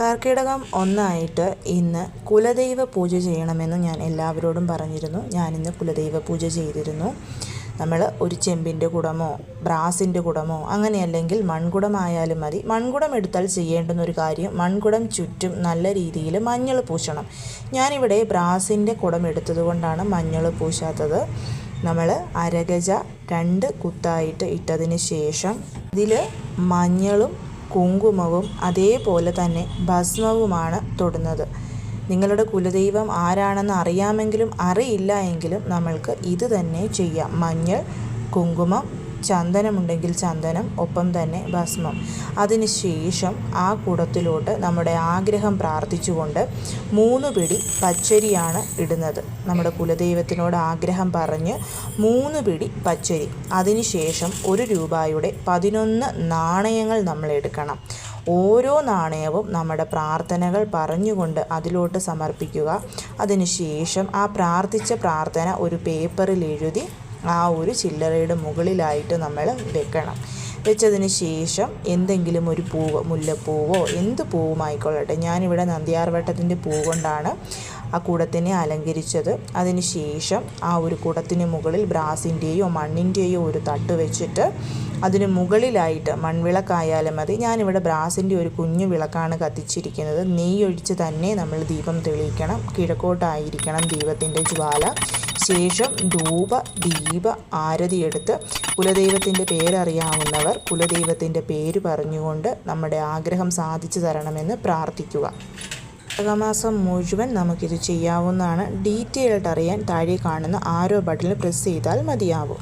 കർക്കിടകം 1 ഇന്ന് കുലദൈവ പൂജ ചെയ്യണമെന്ന് ഞാൻ എല്ലാവരോടും പറഞ്ഞിരുന്നു. ഞാനിന്ന് കുലദൈവ പൂജ ചെയ്തിരുന്നു. നമ്മൾ ഒരു ചെമ്പിൻ്റെ കുടമോ ബ്രാസിൻ്റെ കുടമോ അങ്ങനെയല്ലെങ്കിൽ മൺകുടമായാലും മതി. മൺകുടം എടുത്താൽ ചെയ്യേണ്ടുന്ന ഒരു കാര്യം, മൺകുടം ചുറ്റും നല്ല രീതിയിൽ മഞ്ഞൾ പൂശണം. ഞാനിവിടെ ബ്രാസിൻ്റെ കുടം എടുത്തത് കൊണ്ടാണ് മഞ്ഞൾ പൂശാത്തത്. നമ്മൾ അരഗജ 2 കുത്തായിട്ട് ഇട്ടതിന് ശേഷം ഇതിൽ മഞ്ഞളും കുങ്കുമവും അതേപോലെ തന്നെ ഭസ്മവുമാണ് തൊടുന്നത്. നിങ്ങളുടെ കുലദൈവം ആരാണെന്ന് അറിയാമെങ്കിലും അറിയില്ല എങ്കിലും നമ്മൾക്ക് ഇത് തന്നെ ചെയ്യാം. മഞ്ഞൾ, കുങ്കുമം, ചന്ദനമുണ്ടെങ്കിൽ ചന്ദനം, ഒപ്പം തന്നെ ഭസ്മം. അതിനുശേഷം ആ കുടത്തിലോട്ട് നമ്മുടെ ആഗ്രഹം പ്രാർത്ഥിച്ചുകൊണ്ട് 3 പിടി പച്ചരിയാണ് ഇടുന്നത്. നമ്മുടെ കുലദൈവത്തിനോട് ആഗ്രഹം പറഞ്ഞ് 3 പിടി പച്ചരി. അതിനുശേഷം 1 രൂപയുടെ 11 നാണയങ്ങൾ നമ്മൾ എടുക്കണം. ഓരോ നാണയവും നമ്മുടെ പ്രാർത്ഥനകൾ പറഞ്ഞുകൊണ്ട് അതിലോട്ട് സമർപ്പിക്കുക. അതിനുശേഷം ആ പ്രാർത്ഥിച്ച പ്രാർത്ഥന ഒരു പേപ്പറിൽ എഴുതി ആ ഒരു ചില്ലറയുടെ മുകളിലായിട്ട് നമ്മൾ വെക്കണം. വെച്ചതിന് ശേഷം എന്തെങ്കിലും ഒരു പൂവ്, മുല്ലപ്പൂവോ എന്ത് പൂവുമായിക്കൊള്ളട്ടെ, ഞാനിവിടെ നന്ദ്യാർവട്ടത്തിൻ്റെ പൂ കൊണ്ടാണ് ആ കുടത്തിനെ അലങ്കരിച്ചത്. അതിന് ശേഷം ആ ഒരു കുടത്തിന് മുകളിൽ ബ്രാസിൻ്റെയോ മണ്ണിൻ്റെയോ ഒരു തട്ട് വെച്ചിട്ട് അതിന് മുകളിലായിട്ട് മൺവിളക്കായാലും മതി. ഞാനിവിടെ ബ്രാസിൻ്റെ ഒരു കുഞ്ഞു വിളക്കാണ് കത്തിച്ചിരിക്കുന്നത്. നെയ്യൊഴിച്ച് തന്നെ നമ്മൾ ദീപം തെളിയിക്കണം. കിഴക്കോട്ടായിരിക്കണം ദീപത്തിൻ്റെ ജ്വാല. ശേഷം ധൂപ ദീപ ആരതി എടുത്ത് കുലദൈവത്തിൻ്റെ പേരറിയാവുന്നവർ കുലദൈവത്തിൻ്റെ പേര് പറഞ്ഞുകൊണ്ട് നമ്മുടെ ആഗ്രഹം സാധിച്ചു തരണമെന്ന് പ്രാർത്ഥിക്കുക. കർക്കിടകമാസം മുഴുവൻ നമുക്കിത് ചെയ്യാവുന്നതാണ്. ഡീറ്റെയിൽഡ് അറിയാൻ താഴെ കാണുന്ന ആരോ ബട്ടണിൽ പ്രസ് ചെയ്താൽ മതിയാവും.